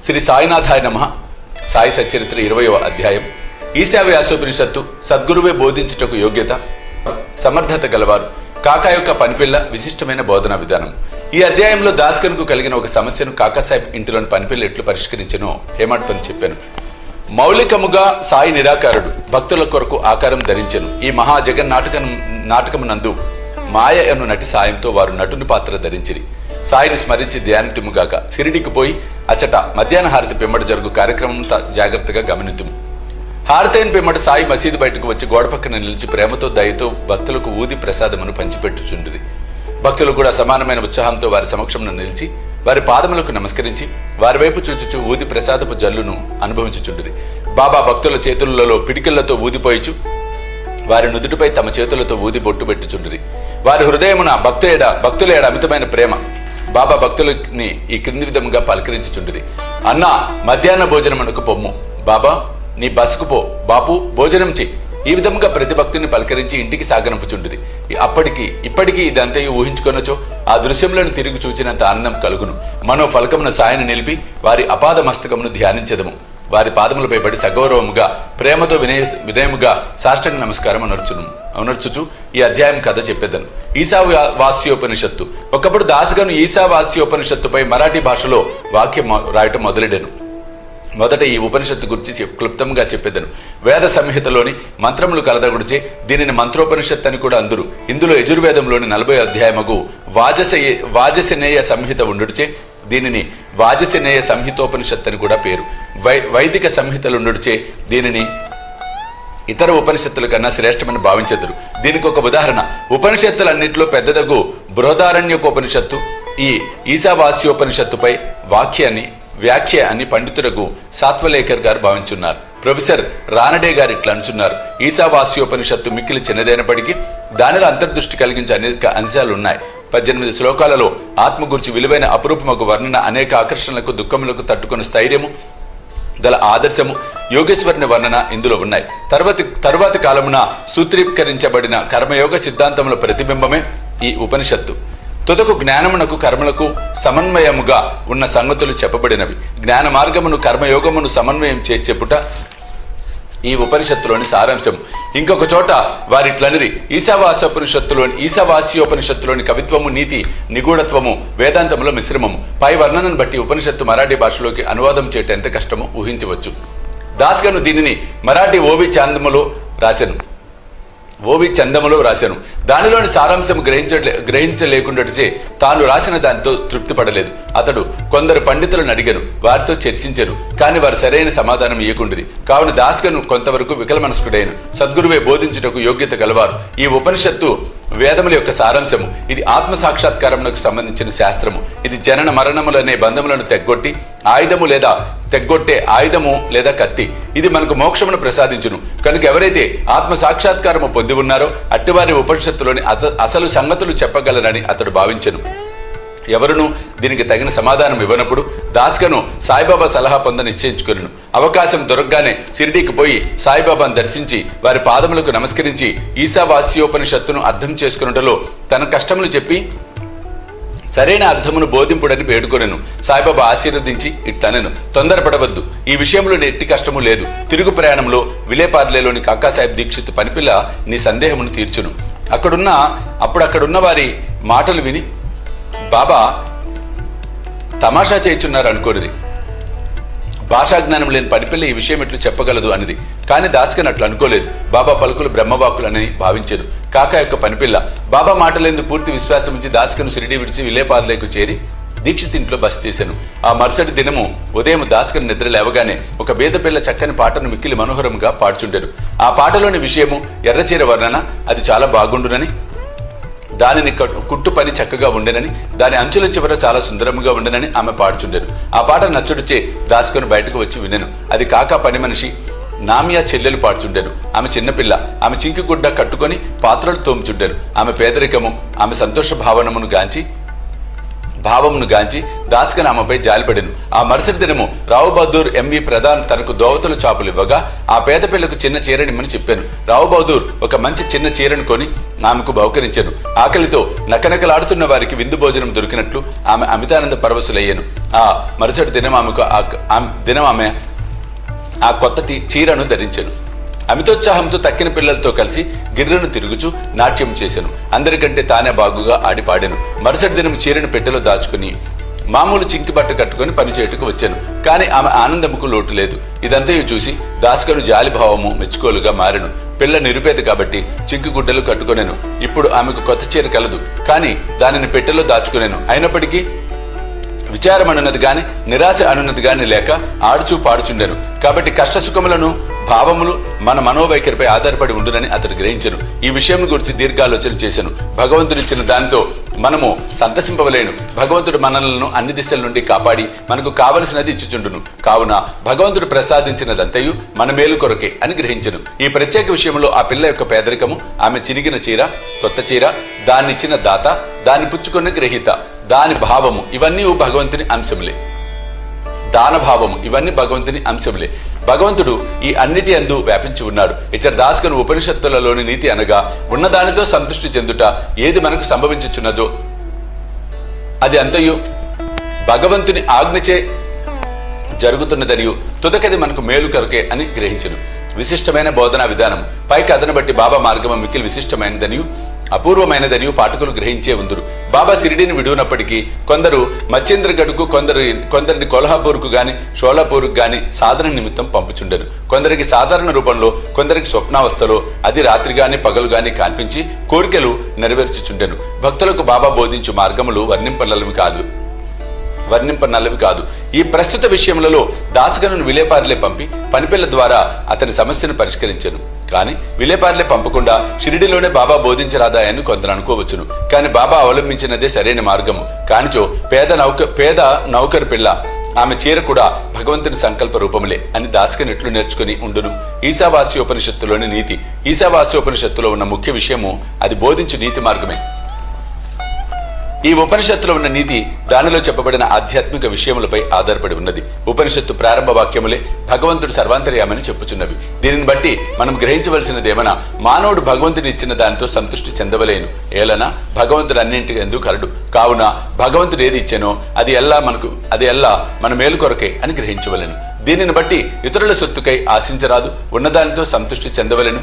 శ్రీ సాయినాథాయ నమః. సాయి సచ్చరిత్ర 20వ అధ్యాయం. ఈశా వ్యాసోపనిషత్తు సద్గురువే బోధించుటకు యోగ్యత, సమర్థత గలవారు, కాకా యొక్క పనిపిల్ల, విశిష్టమైన బోధనా విధానం. ఈ అధ్యాయంలో దాస్కన్కు కలిగిన ఒక సమస్యను కాకాసాహెబ్ ఇంటిలోని పనిపిల్ల ఎట్లు పరిష్కరించనో హేమాడ్పని చెప్పాను. మౌలికముగా సాయి నిరాకారుడు, భక్తుల కొరకు ఆకారం ధరించెను. ఈ మహా జగన్ నాటకమునందు మాయ అను నటి సాయంతో వారు నటుని పాత్ర ధరించిరి. సాయిని స్మరించి ధ్యానితుముగాక. షిరిడికి పోయి అచ్చట మధ్యాహ్న హారతి పిమ్మట జరుగు కార్యక్రమం జాగ్రత్తగా గమనితుము. హారతైన పిమ్మట సాయి మసీదు బయటకు వచ్చి గోడ పక్కన నిలిచి ప్రేమతో దయతో భక్తులకు ఊది ప్రసాదమును పంచిపెట్టుచుండిరి. భక్తులు కూడా సమానమైన ఉత్సాహంతో వారి సమక్షంలో నిలిచి వారి పాదములకు నమస్కరించి వారి వైపు చూచుచు ఊది ప్రసాదపు జల్లును అనుభవించుచుండిరి. బాబా భక్తుల చేతులలో పిడికిళ్లతో ఊదిపోయిచు వారి నుదుటిపై తమ చేతులతో ఊది బొట్టు పెట్టుచుండిరి. వారి హృదయమున భక్తుల ఏడ అమితమైన ప్రేమ. బాబా భక్తులని ఈ క్రింది విధముగా పలకరించుచుండిరి. అన్నా, మధ్యాహ్న భోజనమునకు పొమ్ము. బాబా, నీ బస్కు పో. బాపు, భోజనం చెయ్యి. ఈ విధముగా ప్రతి భక్తుని పలకరించి ఇంటికి సాగనంపుచుండిరి. ఇప్పటికీ ఇదంతయు ఊహించుకొనచో ఆ దృశ్యములను తిరిగి చూచినంత ఆనందం కలుగును. మనో ఫలకమున సాయని నిలిపి వారి అపాద మస్తకమును ధ్యానించదము. వారి పాదములపై పడి సగౌరవముగా ప్రేమతో వినయముగా సాష్టాంగ నమస్కారం అనర్చుచు ఈ అధ్యాయం కథ చెప్పేదను. ఈశావాస్యోపనిషత్తు. ఒకప్పుడు దాసగను ఈశావాస్యోపనిషత్తుపై మరాఠీ భాషలో వాక్యం రాయటం మొదలెడాను. మొదట ఈ ఉపనిషత్తు గురించి క్లుప్తంగా చెప్పేదను. వేద సంహితలోని మంత్రములు కలదగుడిచే దీనిని మంత్రోపనిషత్తు అని కూడా అందురు. ఇందులో యజుర్వేదంలోని 40వ అధ్యాయముకు వాజసనేయ సంహిత ఉండుడిచే దీనిని వాజసనేయ సంహితోపనిషత్తు అని కూడా పేరు. వైదిక సంహితలుండుడిచే దీనిని ఇతర ఉపనిషత్తుల కన్నా శ్రేష్టమని భావించెదరు. దీనికి ఒక ఉదాహరణ ఉపనిషత్తులన్నింటిలో పెద్దదగు బృహదారణ్యకోపనిషత్తు ఈ ఈశావాస్యోపనిషత్తుపై వ్యాఖ్య అని పండితులకు సాత్వలేకర్ గారు భావించున్నారు. ప్రొఫెసర్ రానడే గారు ఇట్లా అంటున్నారు. ఈశావాస్యోపనిషత్తు మిక్కిలి చిన్నదైనప్పటికీ దానిలో అంతర్దృష్టి కలిగించే అనేక అంశాలు ఉన్నాయి. 18 శ్లోకాలలో ఆత్మ గురించి విలువైన అపురూపమగు వర్ణన, అనేక ఆకర్షణలకు దుఃఖములకు తట్టుకుని స్థైర్యము గల ఆదర్శము, యోగేశ్వరుని వర్ణన ఇందులో ఉన్నాయి. తరువాతి కాలమున సూత్రీకరించబడిన కర్మయోగ సిద్ధాంతముల ప్రతిబింబమే ఈ ఉపనిషత్తు. తుదకు జ్ఞానమునకు కర్మలకు సమన్వయముగా ఉన్న సంగతులు చెప్పబడినవి. జ్ఞాన మార్గమును కర్మయోగమును సమన్వయం చేసి చెప్పుట ఈ ఉపనిషత్తులోని సారాంశం. ఇంకొక చోట వారిట్లనిరి. ఈశావాస్యోపనిషత్తులోని కవిత్వము, నీతి, నిగూఢత్వము వేదాంతముల మిశ్రమము. పై వర్ణనను బట్టి ఉపనిషత్తు మరాఠీ భాషలోకి అనువాదం చేయటం ఎంత కష్టమో ఊహించవచ్చు. దాస్గను దీనిని మరాఠీ ఓవి చందములో రాశాను. దానిలోని సారాంశం గ్రహించలేకుండాచే తాను రాసిన దానితో తృప్తి పడలేదు. అతడు కొందరు పండితులను అడిగాను, వారితో చర్చించారు. కాని వారు సరైన సమాధానం ఇయ్యకుండిరి. కావున దాస్గను కొంతవరకు వికలమనస్కుడైన సద్గురువే బోధించుటకు యోగ్యత గలవారు. ఈ ఉపనిషత్తు వేదముల యొక్క సారాంశము. ఇది ఆత్మ సాక్షాత్కారమునకు సంబంధించిన శాస్త్రము. ఇది జనన మరణములనే బంధములను తెగ్గొట్టే ఆయుధము లేదా కత్తి. ఇది మనకు మోక్షమును ప్రసాదించును. కనుక ఎవరైతే ఆత్మ సాక్షాత్కారము పొంది ఉన్నారో అట్టివారి ఉపనిషత్తులోని అసలు సంగతులు చెప్పగలరని అతడు భావించెను. ఎవరునూ దీనికి తగిన సమాధానం ఇవ్వనప్పుడు దాస్గను సాయిబాబా సలహా పొంద నిశ్చయించుకొనెను. అవకాశం దొరకగానే షిరిడీకి పోయి సాయిబాబాను దర్శించి వారి పాదములకు నమస్కరించి ఈశావాస్యోపనిషత్తును అర్థం చేసుకున్నటలో తన కష్టములు చెప్పి సరైన అర్థమును బోధింపుడని వేడుకొనెను. సాయిబాబా ఆశీర్వదించి ఇట్లనెను, తొందరపడవద్దు. ఈ విషయంలో ఎట్టి కష్టము లేదు. తిరుగు ప్రయాణంలో విలేపార్లేలోని కాకాసాహెబ్ దీక్షిత్ పనిపిల్ల నీ సందేహమును తీర్చును. అక్కడున్న వారి మాటలు విని బాబా తమాషా చేయుచున్నారు అనుకోనిది. భాషా జ్ఞానం లేని పనిపిల్ల ఈ విషయం ఎట్లు చెప్పగలదు అనిది. కానీ దాస్గన్ అట్లు అనుకోలేదు. బాబా పలుకులు బ్రహ్మవాక్కులని భావించారు. కాకా యొక్క పనిపిల్ల బాబా మాటలందు పూర్తి విశ్వాసం ఉంచి దాస్గను షిరిడీ విడిచి విలేపార్లేకు చేరి దీక్షిత్ ఇంట్లో బస చేశాను. ఆ మరుసటి దినము ఉదయం దాస్గన్ నిద్ర లేవగానే ఒక బీదపిల్ల చక్కని పాటను మిక్కిలి మనోహరంగా పాడుచుండెను. ఆ పాటలోని విషయము ఎర్రచీర వర్ణన, అది చాలా బాగుండునని, దానిని కుట్టు పని చక్కగా ఉండెనని, దాని అంచుల చివర చాలా సుందరముగా ఉండెనని ఆమె పాడుచుండెను. ఆ పాట నచ్చుడిచే దాస్గను బయటకు వచ్చి వినెను. అది కాకా పని మనిషి నామియా చెల్లెలు పాడుచుండెను. ఆమె చిన్నపిల్ల. ఆమె చింకి గుడ్డ కట్టుకొని పాత్రలు తోముచుండెను. ఆమె పేదరికము, ఆమె సంతోష భావనమును గాంచి భావమును గాంచి దాస్కన్ ఆమెపై జాలిపడెను. ఆ మరుసటి దినము రావు బహదూర్ ఎంవి ప్రధాన్ తనకు దోవతలు చాపులు ఇవ్వగా ఆ పేద పిల్లకు చిన్న చీరనిమ్మని చెప్పాను. రావు బహదూర్ ఒక మంచి చిన్న చీరను కొని ఆమెకు బహుకరించాను. ఆకలితో నకనకలాడుతున్న వారికి విందు భోజనం దొరికినట్లు ఆమె అమితానంద పరవశులయ్యాను. ఆ మరుసటి దినం ఆమె ఆ కొత్త చీరను ధరించాను. అమితోత్సాహంతో తక్కిన పిల్లలతో కలిసి గిర్రను తిరుగుచూ నాట్యం చేశాను. అందరికంటే తానే బాగుగా ఆడి పాడాను. మరుసటి దినం చీరను పెట్టెలో దాచుకుని మామూలు చింకి బట్ట కట్టుకుని పనిచేయటకు వచ్చాను. కానీ ఆమె ఆనందముకు లోటు లేదు. ఇదంతయు చూసి దాస్కను జాలిభావము మెచ్చుకోలుగా మారెను. పిల్ల నిరుపేద కాబట్టి చింకి గుడ్డలు కట్టుకునేను. ఇప్పుడు ఆమెకు కొత్త చీర కలదు, కానీ దానిని పెట్టెలో దాచుకునేను. అయినప్పటికీ విచారం అనున్నది గాని నిరాశ అనున్నది గాని లేక ఆడుచూ పాడుచుండెను. కాబట్టి కష్టసుఖములను భావములు మన మనోవైఖరిపై ఆధారపడి ఉండునని అతడు గ్రహించను. ఈ విషయం గురించి దీర్ఘాలోచన చేశాను. భగవంతుడిచ్చిన దానితో మనము సంతసింపవలేను. భగవంతుడు మనలను అన్ని దిశల నుండి కాపాడి మనకు కావలసినది ఇచ్చుచుండును. కావున భగవంతుడు ప్రసాదించినదంతయు మన మేలు కొరకే అని గ్రహించను. ఈ ప్రత్యేక విషయంలో ఆ పిల్ల యొక్క పేదరికము, ఆమె చిరిగిన చీర, కొత్త చీర, దాన్నిచ్చిన దాత, దాన్ని పుచ్చుకున్న గ్రహీత, దాని భావము ఇవన్నీ భగవంతుని అంశములే. దానభావము ఇవన్నీ భగవంతుని అంశములే. భగవంతుడు ఈ అన్నిటి అందు వ్యాపించి ఉన్నాడు. ఇతర దాస్కను ఉపనిషత్తులలోని నీతి అనగా ఉన్నదానితో సంతృష్టి చెందుట ఏది మనకు సంభవించుచున్నదో అది అంతయు భగవంతుని ఆజ్ఞచే జరుగుతున్నదనియు తుదకది మనకు మేలు కొరకే అని గ్రహించును. విశిష్టమైన బోధనా విధానం పైకి అదను బట్టి బాబా మార్గము మిక్కిలి విశిష్టమైనదనియు అపూర్వమైనదనియు పాఠకులు గ్రహించే ఉందురు. బాబా సిరిడిని విడునప్పటికీ కొందరు మచ్చేంద్రగఢ్కు, కొందరిని కొల్హాపూర్కు గాని షోలాపూర్కు గాని సాధన నిమిత్తం పంపుచుండెను. కొందరికి సాధారణ రూపంలో, కొందరికి స్వప్నావస్థలో, అది రాత్రి గాని పగలు గాని కనిపించి కోరికలు నెరవేర్చుచుండెను. భక్తులకు బాబా బోధించు మార్గములు వర్ణింపనల్లవి కాదు. ఈ ప్రస్తుత విషయములలో దాసగను విలేపార్లే పంపి పనిపిల్ల ద్వారా అతని సమస్యను పరిష్కరించాను. కానీ విలేపార్లే పంపకుండా షిరిడిలోనే బాబా బోధించరాదాయని కొందరు అనుకోవచ్చును. కానీ బాబా అవలంబించినదే సరైన మార్గము. కానిచో పేద నౌకరు పిల్ల, ఆమె చీర కూడా భగవంతుని సంకల్ప రూపములే అని దాస్కన్ ఎట్లు నేర్చుకుని ఉండును. ఈశావాస్యోపనిషత్తులోని నీతి, ఈశావాస్యోపనిషత్తులో ఉన్న ముఖ్య విషయము అది బోధించు నీతి మార్గమే. ఈ ఉపనిషత్తులో ఉన్న నీతి దానిలో చెప్పబడిన ఆధ్యాత్మిక విషయములపై ఆధారపడి ఉన్నది. ఉపనిషత్తు ప్రారంభ వాక్యములే భగవంతుడు సర్వాంతర్యామని చెప్పుచున్నవి. దీనిని బట్టి మనం గ్రహించవలసినదేమనా మానవుడు భగవంతుని ఇచ్చిన దానితో సంతృష్టి చెందవలేను. ఏలనా భగవంతుడు అన్నింటికి ఎందుకు కలడు. కావున భగవంతుడు ఏది ఇచ్చానో అది ఎల్లా మన మేలు కొరకే అని గ్రహించవలేను. దీనిని బట్టి ఇతరుల సొత్తుకై ఆశించరాదు. ఉన్నదానితో సంతృష్టి చెందవలెను.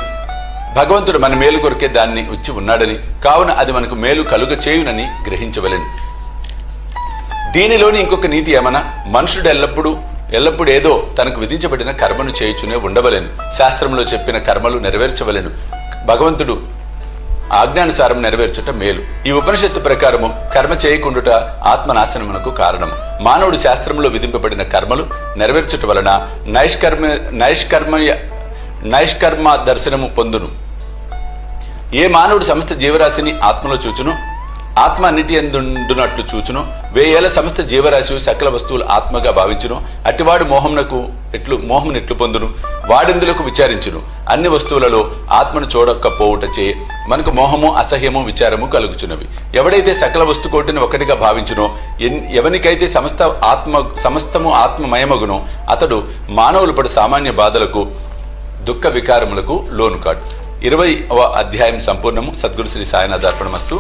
భగవంతుడు మన మేలు కొరకే దాన్ని ఇచ్చి ఉన్నాడని, కావున అది మనకు మేలు కలుగ చేయునని గ్రహించవలెను. దీనిలోని ఇంకొక నీతి ఏమన్నా, మనుషుడు ఎల్లప్పుడూ ఏదో తనకు విధించబడిన కర్మను చేయుచునే ఉండవలెను. శాస్త్రంలో చెప్పిన కర్మలు నెరవేర్చవలెను. భగవంతుడు ఆజ్ఞానుసారం నెరవేర్చుట మేలు. ఈ ఉపనిషత్తు ప్రకారము కర్మ చేయకుండుట ఆత్మనాశనమునకు కారణము. మానవుడు శాస్త్రంలో విధింపబడిన కర్మలు నెరవేర్చుట వలన నైష్కర్మ దర్శనము పొందును. ఏ మానవుడు సమస్త జీవరాశిని ఆత్మలో చూచును, ఆత్మ అన్నిటి ఎందునట్లు చూచును, వేయేళ్ల సమస్త జీవరాశి సకల వస్తువులు ఆత్మగా భావించును, అటివాడు మోహమును ఎట్లు పొందును, వాడిందులకు విచారించును. అన్ని వస్తువులలో ఆత్మను చూడకపోవుటచే మనకు మోహము, అసహ్యము, విచారము కలుగుచున్నవి. ఎవడైతే సకల వస్తుకోటిని ఒకటిగా భావించునో, ఎవనికైతే సమస్తము ఆత్మమయమగునో అతడు మానవులు పడు సామాన్య బాధలకు, దుఃఖ వికారములకు లోను కాడు. 20వ అధ్యాయం సంపూర్ణము. సద్గురు శ్రీ సాయినాథ్ అర్పణమస్తు.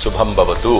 శుభం భవతు.